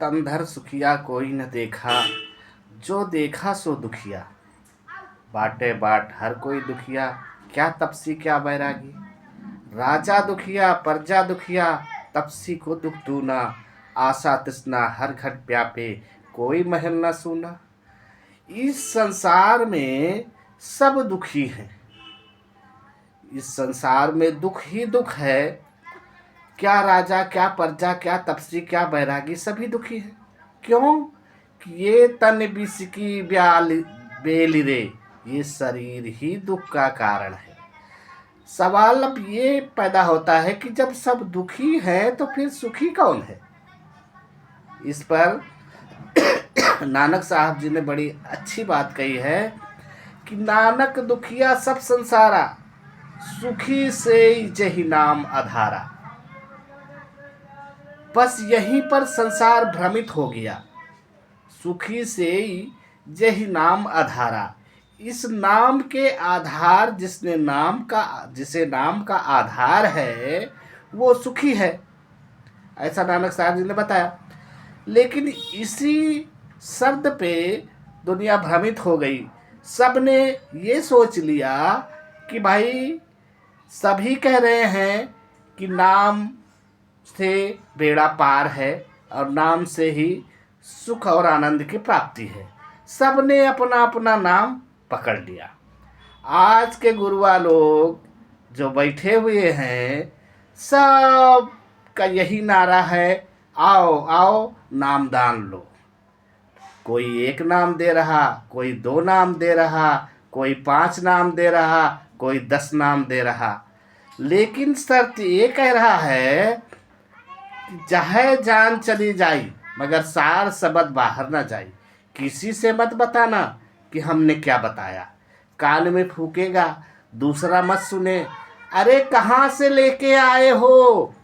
तन धर सुखिया कोई न देखा, जो देखा सो दुखिया। बाटे बाट हर कोई दुखिया, क्या तपसी क्या बैरागी। राजा दुखिया प्रजा दुखिया, तपसी को दुख दूना। आशा तृष्णा हर घट व्यापे, कोई महल न सूना। इस संसार में सब दुखी हैं। इस संसार में दुख ही दुख है। क्या राजा क्या प्रजा क्या तपसी क्या बैरागी, सभी दुखी हैं। क्यों? कि ये तन बिसकी बेली रे, ये शरीर ही दुख का कारण है। सवाल अब ये पैदा होता है कि जब सब दुखी हैं तो फिर सुखी कौन है। इस पर नानक साहब जी ने बड़ी अच्छी बात कही है कि नानक दुखिया सब संसारा, सुखी से जही नाम आधारा। बस यहीं पर संसार भ्रमित हो गया। सुखी से जही नाम आधारा। इस नाम के आधार जिसे नाम का आधार है वो सुखी है, ऐसा नानक साहब जी ने बताया। लेकिन इसी शब्द पे दुनिया भ्रमित हो गई। सबने ये सोच लिया कि भाई सभी कह रहे हैं कि नाम से बेड़ा पार है और नाम से ही सुख और आनंद की प्राप्ति है। सबने अपना अपना नाम पकड़ लिया। आज के गुरुआ लोग जो बैठे हुए हैं, सब का यही नारा है, आओ आओ नामदान लो। कोई एक नाम दे रहा, कोई 2 नाम दे रहा, कोई 5 नाम दे रहा, कोई 10 नाम दे रहा। लेकिन शर्त ये कह रहा है कि चाहे जान चली जाई मगर सार शब्द बाहर ना जाई। किसी से मत बताना कि हमने क्या बताया। कान में फूकेगा, दूसरा मत सुने। अरे कहाँ से लेके आए हो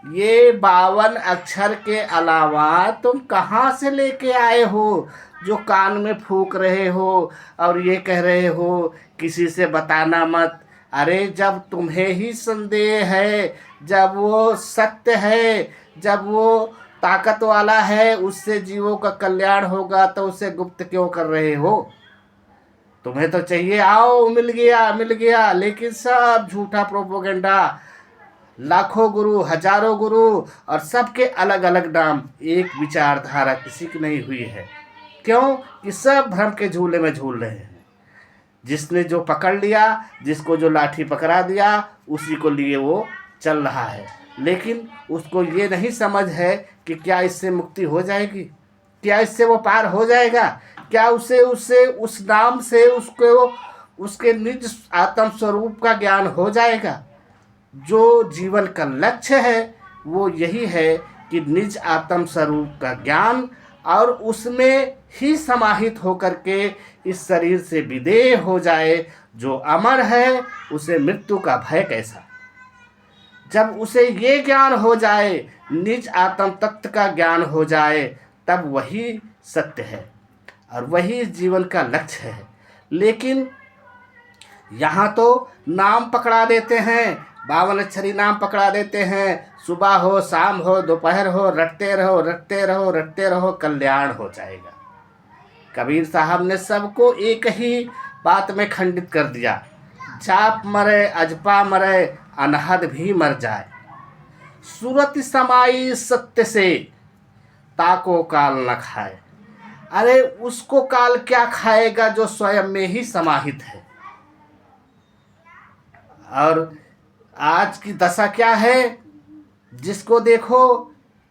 ये 52 अक्षर के अलावा, तुम कहाँ से लेके आए हो जो कान में फूक रहे हो और ये कह रहे हो किसी से बताना मत। अरे जब तुम्हें ही संदेह है, जब वो सत्य है, जब वो ताकत वाला है, उससे जीवों का कल्याण होगा, तो उसे गुप्त क्यों कर रहे हो। तुम्हें तो चाहिए आओ मिल गया मिल गया, लेकिन सब झूठा प्रोपोगेंडा। लाखों गुरु हजारों गुरु और सबके अलग अलग नाम, एक विचारधारा किसी की नहीं हुई है। क्यों? कि सब भ्रम के झूले में झूल रहे हैं। जिसने जो पकड़ लिया, जिसको जो लाठी पकड़ा दिया, उसी को लिए वो चल रहा है। लेकिन उसको ये नहीं समझ है कि क्या इससे मुक्ति हो जाएगी, क्या इससे वो पार हो जाएगा, क्या उसे उस नाम से उसको उसके निज आत्म स्वरूप का ज्ञान हो जाएगा। जो जीवन का लक्ष्य है वो यही है कि निज आत्म स्वरूप का ज्ञान, और उसमें ही समाहित होकर के इस शरीर से विदेह हो जाए। जो अमर है उसे मृत्यु का भय कैसा। जब उसे ये ज्ञान हो जाए, निज आत्म तत्व का ज्ञान हो जाए, तब वही सत्य है और वही जीवन का लक्ष्य है। लेकिन यहाँ तो नाम पकड़ा देते हैं, 52 अक्षरी नाम पकड़ा देते हैं। सुबह हो शाम हो दोपहर हो, रटते रहो रटते रहो रटते रहो, कल्याण हो जाएगा। कबीर साहब ने सबको एक ही बात में खंडित कर दिया, जाप मरे अजपा मरे, अनहद भी मर जाए। सूरत समाई सत्य से, ताको काल न खाए। अरे उसको काल क्या खाएगा जो स्वयं में ही समाहित है। और आज की दशा क्या है, जिसको देखो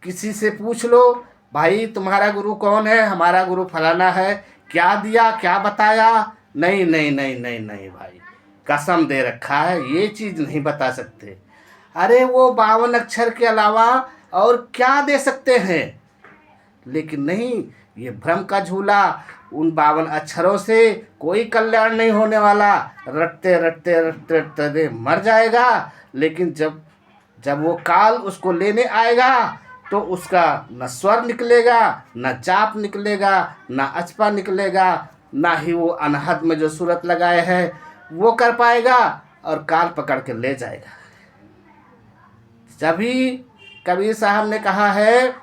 किसी से पूछ लो, भाई तुम्हारा गुरु कौन है, हमारा गुरु फलाना है, क्या दिया क्या बताया, नहीं नहीं नहीं नहीं नहीं भाई, कसम दे रखा है, ये चीज़ नहीं बता सकते। अरे वो 52 अक्षर के अलावा और क्या दे सकते हैं। लेकिन नहीं, ये भ्रम का झूला, उन 52 अक्षरों से कोई कल्याण नहीं होने वाला। रटते रटते रटते रटते मर जाएगा। लेकिन जब वो काल उसको लेने आएगा तो उसका न स्वर निकलेगा, न जाप निकलेगा, न अचपा निकलेगा, ना ही वो अनहद में जो सूरत लगाए है वो कर पाएगा, और काल पकड़ के ले जाएगा। जभी कबीर साहब ने कहा है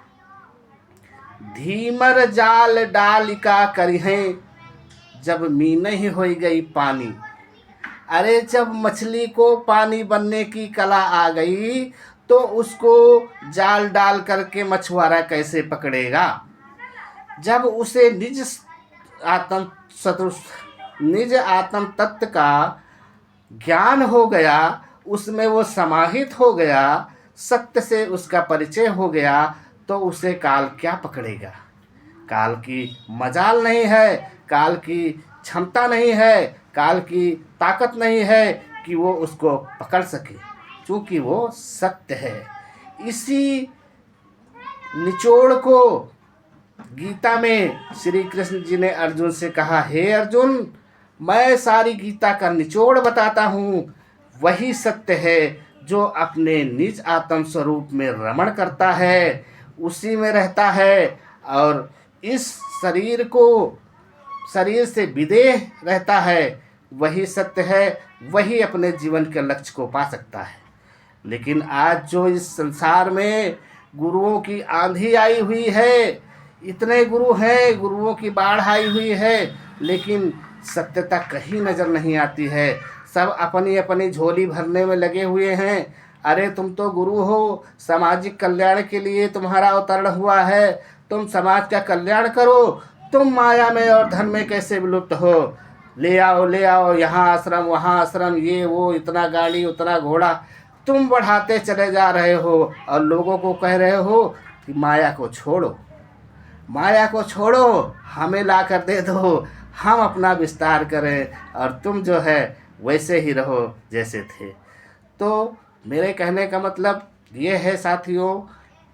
धीमर जाल डालिका करिहें, जब मीन ही हो गई पानी। अरे जब मछली को पानी बनने की कला आ गई तो उसको जाल डाल करके मछुआरा कैसे पकड़ेगा। जब उसे आत्म सदृश निज आत्म तत्व का ज्ञान हो गया, उसमें वो समाहित हो गया, सत्य से उसका परिचय हो गया, तो उसे काल क्या पकड़ेगा। काल की मजाल नहीं है, काल की क्षमता नहीं है, काल की ताकत नहीं है कि वो उसको पकड़ सके, क्योंकि वो सत्य है। इसी निचोड़ को गीता में श्री कृष्ण जी ने अर्जुन से कहा, हे अर्जुन, मैं सारी गीता का निचोड़ बताता हूँ। वही सत्य है जो अपने निज आत्म स्वरूप में रमण करता है, उसी में रहता है, और इस शरीर से विदेह रहता है। वही सत्य है, वही अपने जीवन के लक्ष्य को पा सकता है। लेकिन आज जो इस संसार में गुरुओं की आंधी आई हुई है, इतने गुरु हैं, गुरुओं की बाढ़ आई हुई है, लेकिन सत्यता कहीं नज़र नहीं आती है। सब अपनी अपनी झोली भरने में लगे हुए हैं। अरे तुम तो गुरु हो, सामाजिक कल्याण के लिए तुम्हारा अवतरण हुआ है, तुम समाज का कल्याण करो। तुम माया में और धन में कैसे विलुप्त हो। ले आओ, यहाँ आश्रम वहाँ आश्रम, ये वो, इतना गाड़ी उतना घोड़ा तुम बढ़ाते चले जा रहे हो, और लोगों को कह रहे हो कि माया को छोड़ो, माया को छोड़ो, हमें ला कर दे दो, हम अपना विस्तार करें, और तुम जो है वैसे ही रहो जैसे थे। तो मेरे कहने का मतलब ये है साथियों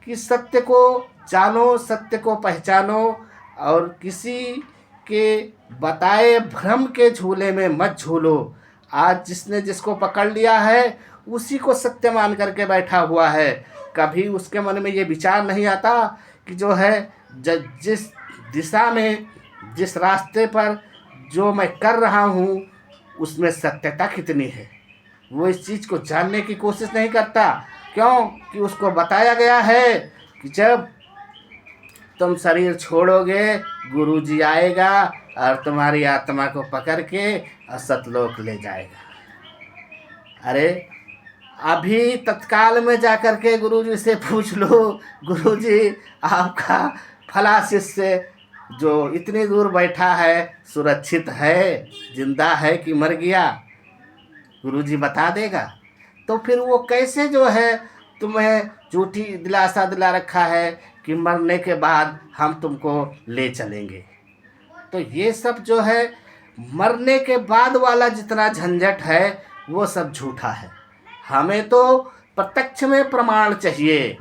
कि सत्य को जानो, सत्य को पहचानो, और किसी के बताए भ्रम के झूले में मत झूलो। आज जिसने जिसको पकड़ लिया है उसी को सत्य मान करके बैठा हुआ है। कभी उसके मन में ये विचार नहीं आता कि जो है जिस दिशा में, जिस रास्ते पर जो मैं कर रहा हूँ उसमें सत्यता कितनी है। वो इस चीज़ को जानने की कोशिश नहीं करता। क्यों कि उसको बताया गया है कि जब तुम शरीर छोड़ोगे, गुरु जी आएगा और तुम्हारी आत्मा को पकड़ के और सतलोक ले जाएगा। अरे अभी तत्काल में जाकर के गुरु जी से पूछ लो, गुरु जी आपका फला शिष्य जो इतनी दूर बैठा है सुरक्षित है, जिंदा है कि मर गया, गुरु जी बता देगा। तो फिर वो कैसे जो है तुम्हें झूठी दिलासा दिला रखा है कि मरने के बाद हम तुमको ले चलेंगे। तो ये सब जो है मरने के बाद वाला जितना झंझट है वो सब झूठा है। हमें तो प्रत्यक्ष में प्रमाण चाहिए।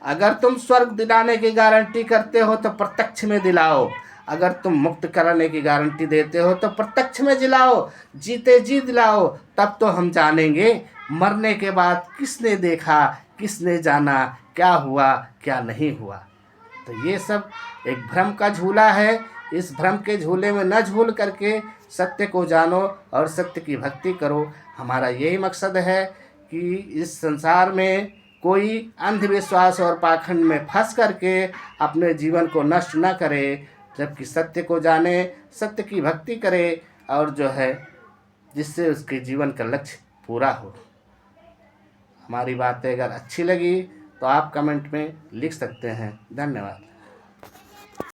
अगर तुम स्वर्ग दिलाने की गारंटी करते हो तो प्रत्यक्ष में दिलाओ, अगर तुम मुक्त कराने की गारंटी देते हो तो प्रत्यक्ष में दिलाओ, जीते जी दिलाओ, तब तो हम जानेंगे मरने के बाद किसने देखा, किसने जाना, क्या हुआ क्या नहीं हुआ। तो ये सब एक भ्रम का झूला है। इस भ्रम के झूले में न झूल करके सत्य को जानो और सत्य की भक्ति करो। हमारा यही मकसद है कि इस संसार में कोई अंधविश्वास और पाखंड में फंस करके अपने जीवन को नष्ट न करे, जबकि सत्य को जाने, सत्य की भक्ति करे, और जो है जिससे उसके जीवन का लक्ष्य पूरा हो। हमारी बातें अगर अच्छी लगी तो आप कमेंट में लिख सकते हैं। धन्यवाद।